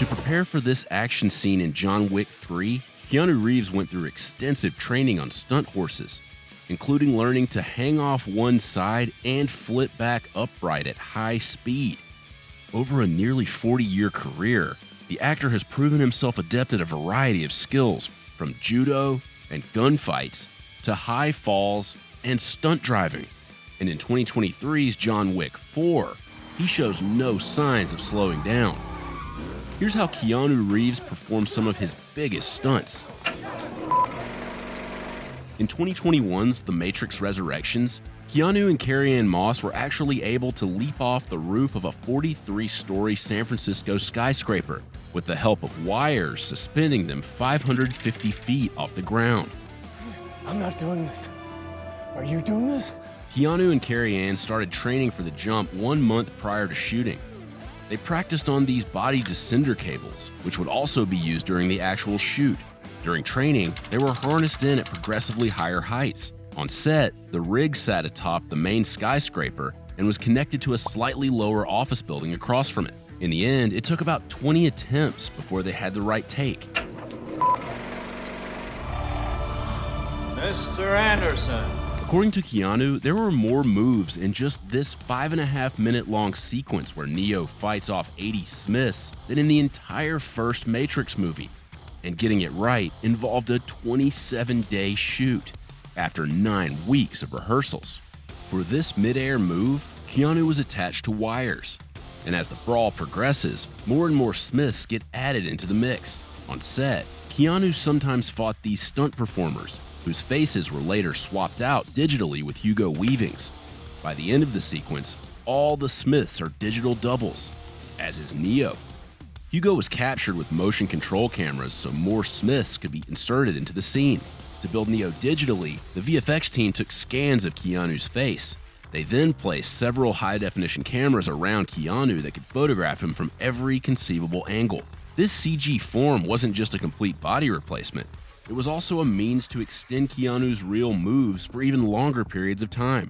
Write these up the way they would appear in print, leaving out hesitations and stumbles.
To prepare for this action scene in John Wick 3, Keanu Reeves went through extensive training on stunt horses, including learning to hang off one side and flip back upright at high speed. Over a nearly 40-year career, the actor has proven himself adept at a variety of skills, from judo and gunfights to high falls and stunt driving. And in 2023's John Wick 4, he shows no signs of slowing down. Here's how Keanu Reeves performed some of his biggest stunts. In 2021's The Matrix Resurrections, Keanu and Carrie-Anne Moss were actually able to leap off the roof of a 43-story San Francisco skyscraper with the help of wires suspending them 550 feet off the ground. I'm not doing this. Are you doing this? Keanu and Carrie-Anne started training for the jump 1 month prior to shooting. They practiced on these body descender cables, which would also be used during the actual shoot. During training, they were harnessed in at progressively higher heights. On set, the rig sat atop the main skyscraper and was connected to a slightly lower office building across from it. In the end, it took about 20 attempts before they had the right take. Mr. Anderson. According to Keanu, there were more moves in just this 5.5-minute long sequence where Neo fights off 80 Smiths than in the entire first Matrix movie. And getting it right involved a 27-day shoot after 9 weeks of rehearsals. For this mid-air move, Keanu was attached to wires. And as the brawl progresses, more and more Smiths get added into the mix. On set, Keanu sometimes fought these stunt performers, whose faces were later swapped out digitally with Hugo Weaving's. By the end of the sequence, all the Smiths are digital doubles, as is Neo. Hugo was captured with motion control cameras so more Smiths could be inserted into the scene. To build Neo digitally, the VFX team took scans of Keanu's face. They then placed several high-definition cameras around Keanu that could photograph him from every conceivable angle. This CG form wasn't just a complete body replacement. It was also a means to extend Keanu's real moves for even longer periods of time.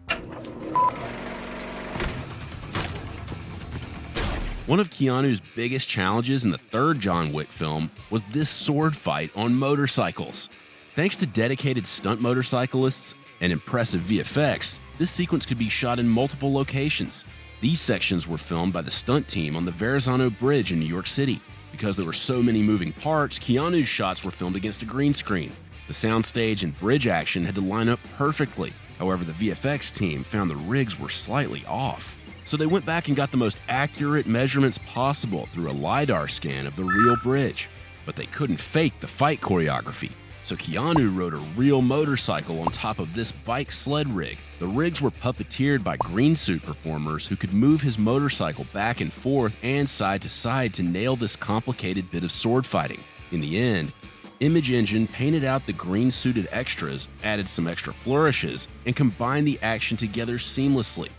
One of Keanu's biggest challenges in the third John Wick film was this sword fight on motorcycles. Thanks to dedicated stunt motorcyclists and impressive VFX, this sequence could be shot in multiple locations. These sections were filmed by the stunt team on the Verrazano Bridge in New York City. Because there were so many moving parts, Keanu's shots were filmed against a green screen. The soundstage and bridge action had to line up perfectly. However, the VFX team found the rigs were slightly off. So they went back and got the most accurate measurements possible through a LiDAR scan of the real bridge. But they couldn't fake the fight choreography. So Keanu rode a real motorcycle on top of this bike sled rig. The rigs were puppeteered by green suit performers who could move his motorcycle back and forth and side to side to nail this complicated bit of sword fighting. In the end, Image Engine painted out the green-suited extras, added some extra flourishes, and combined the action together seamlessly.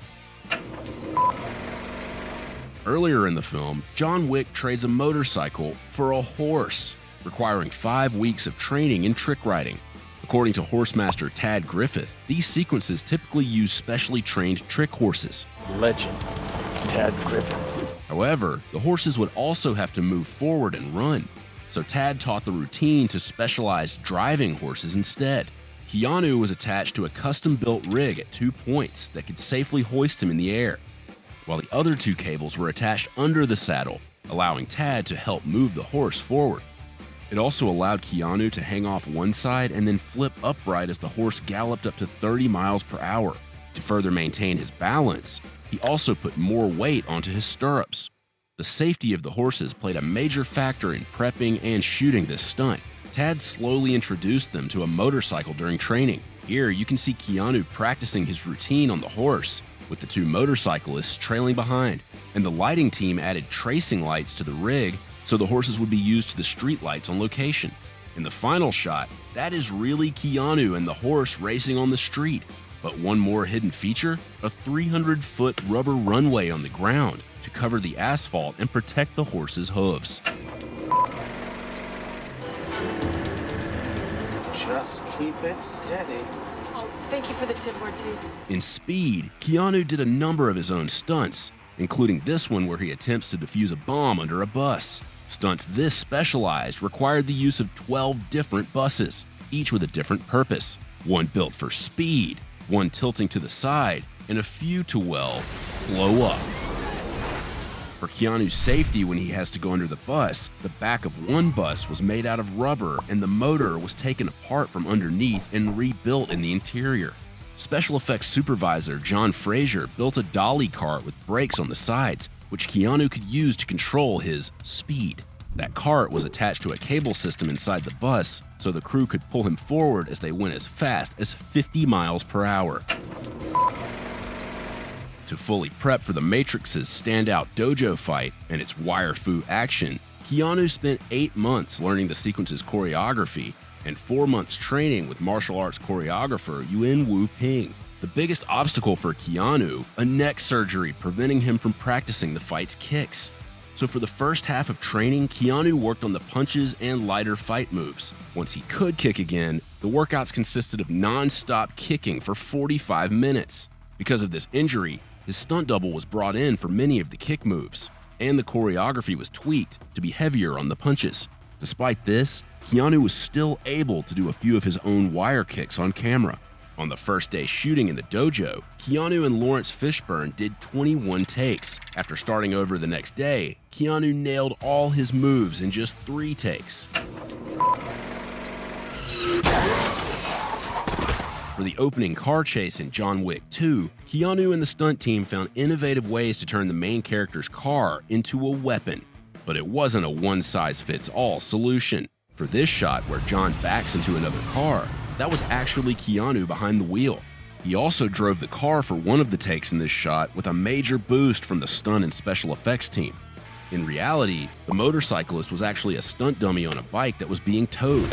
Earlier in the film, John Wick trades a motorcycle for a horse, requiring 5 weeks of training in trick riding. According to horsemaster Tad Griffith, these sequences typically use specially trained trick horses. Legend, Tad Griffith. However, the horses would also have to move forward and run, so Tad taught the routine to specialized driving horses instead. Keanu was attached to a custom-built rig at 2 points that could safely hoist him in the air, while the other 2 cables were attached under the saddle, allowing Tad to help move the horse forward. It also allowed Keanu to hang off one side and then flip upright as the horse galloped up to 30 miles per hour. To further maintain his balance, he also put more weight onto his stirrups. The safety of the horses played a major factor in prepping and shooting this stunt. Tad slowly introduced them to a motorcycle during training. Here you can see Keanu practicing his routine on the horse, with the 2 motorcyclists trailing behind, and the lighting team added tracing lights to the rig so the horses would be used to the street lights on location. In the final shot, that is really Keanu and the horse racing on the street. But one more hidden feature, a 300-foot rubber runway on the ground to cover the asphalt and protect the horse's hooves. Just keep it steady. Oh, thank you for the tip, Ortiz. In Speed, Keanu did a number of his own stunts, including this one where he attempts to defuse a bomb under a bus. Stunts this specialized required the use of 12 different buses, each with a different purpose. One built for speed, one tilting to the side, and a few to, well, blow up. For Keanu's safety when he has to go under the bus, the back of one bus was made out of rubber and the motor was taken apart from underneath and rebuilt in the interior. Special effects supervisor John Fraser built a dolly cart with brakes on the sides, which Keanu could use to control his speed. That cart was attached to a cable system inside the bus, so the crew could pull him forward as they went as fast as 50 miles per hour. To fully prep for The Matrix's standout dojo fight and its wire-fu action, Keanu spent 8 months learning the sequence's choreography and 4 months training with martial arts choreographer Yuen Wu Ping. The biggest obstacle for Keanu, a neck surgery preventing him from practicing the fight's kicks. So for the first half of training, Keanu worked on the punches and lighter fight moves. Once he could kick again, the workouts consisted of non-stop kicking for 45 minutes. Because of this injury, his stunt double was brought in for many of the kick moves, and the choreography was tweaked to be heavier on the punches. Despite this, Keanu was still able to do a few of his own wire kicks on camera. On the first day shooting in the dojo, Keanu and Lawrence Fishburne did 21 takes. After starting over the next day, Keanu nailed all his moves in just 3 takes. For the opening car chase in John Wick 2, Keanu and the stunt team found innovative ways to turn the main character's car into a weapon. But it wasn't a one-size-fits-all solution. For this shot where John backs into another car, that was actually Keanu behind the wheel. He also drove the car for one of the takes in this shot with a major boost from the stunt and special effects team. In reality, the motorcyclist was actually a stunt dummy on a bike that was being towed.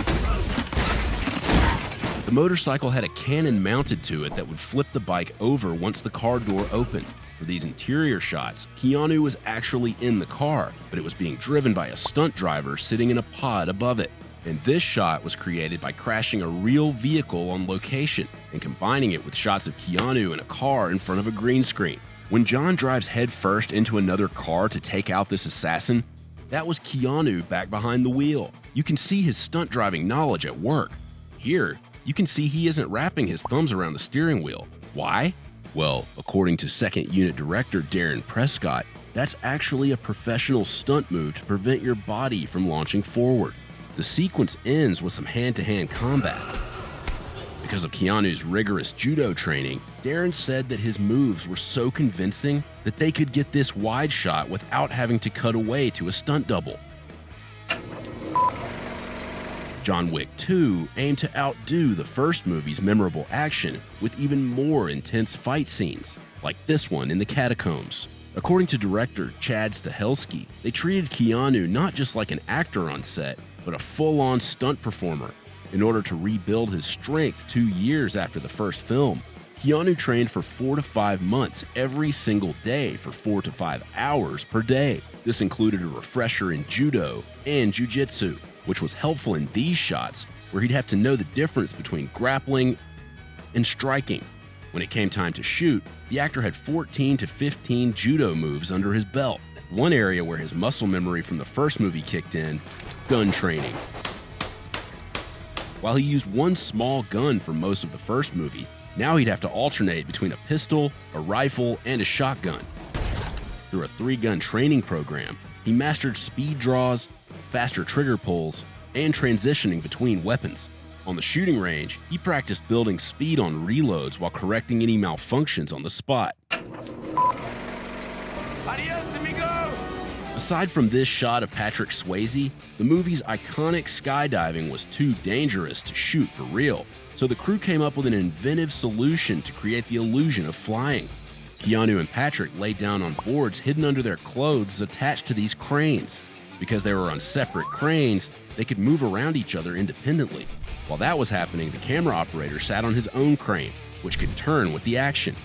The motorcycle had a cannon mounted to it that would flip the bike over once the car door opened. For these interior shots, Keanu was actually in the car, but it was being driven by a stunt driver sitting in a pod above it. And this shot was created by crashing a real vehicle on location and combining it with shots of Keanu in a car in front of a green screen. When John drives headfirst into another car to take out this assassin, that was Keanu back behind the wheel. You can see his stunt driving knowledge at work. Here, you can see he isn't wrapping his thumbs around the steering wheel. Why? Well, according to second unit director Darren Prescott, that's actually a professional stunt move to prevent your body from launching forward. The sequence ends with some hand-to-hand combat. Because of Keanu's rigorous judo training, Darren said that his moves were so convincing that they could get this wide shot without having to cut away to a stunt double. John Wick 2 aimed to outdo the first movie's memorable action with even more intense fight scenes, like this one in the catacombs. According to director Chad Stahelski, they treated Keanu not just like an actor on set, but a full-on stunt performer. In order to rebuild his strength 2 years after the first film, Keanu trained for 4 to 5 months every single day for 4 to 5 hours per day. This included a refresher in judo and jiu-jitsu, which was helpful in these shots where he'd have to know the difference between grappling and striking. When it came time to shoot, the actor had 14 to 15 judo moves under his belt. One area where his muscle memory from the first movie kicked in: gun training. While he used one small gun for most of the first movie, now he'd have to alternate between a pistol, a rifle, and a shotgun. Through a 3-gun training program, he mastered speed draws, faster trigger pulls, and transitioning between weapons. On the shooting range, he practiced building speed on reloads while correcting any malfunctions on the spot. Adios, amigo! Aside from this shot of Patrick Swayze, the movie's iconic skydiving was too dangerous to shoot for real, so the crew came up with an inventive solution to create the illusion of flying. Keanu and Patrick laid down on boards hidden under their clothes attached to these cranes. Because they were on separate cranes, they could move around each other independently. While that was happening, the camera operator sat on his own crane, which could turn with the action.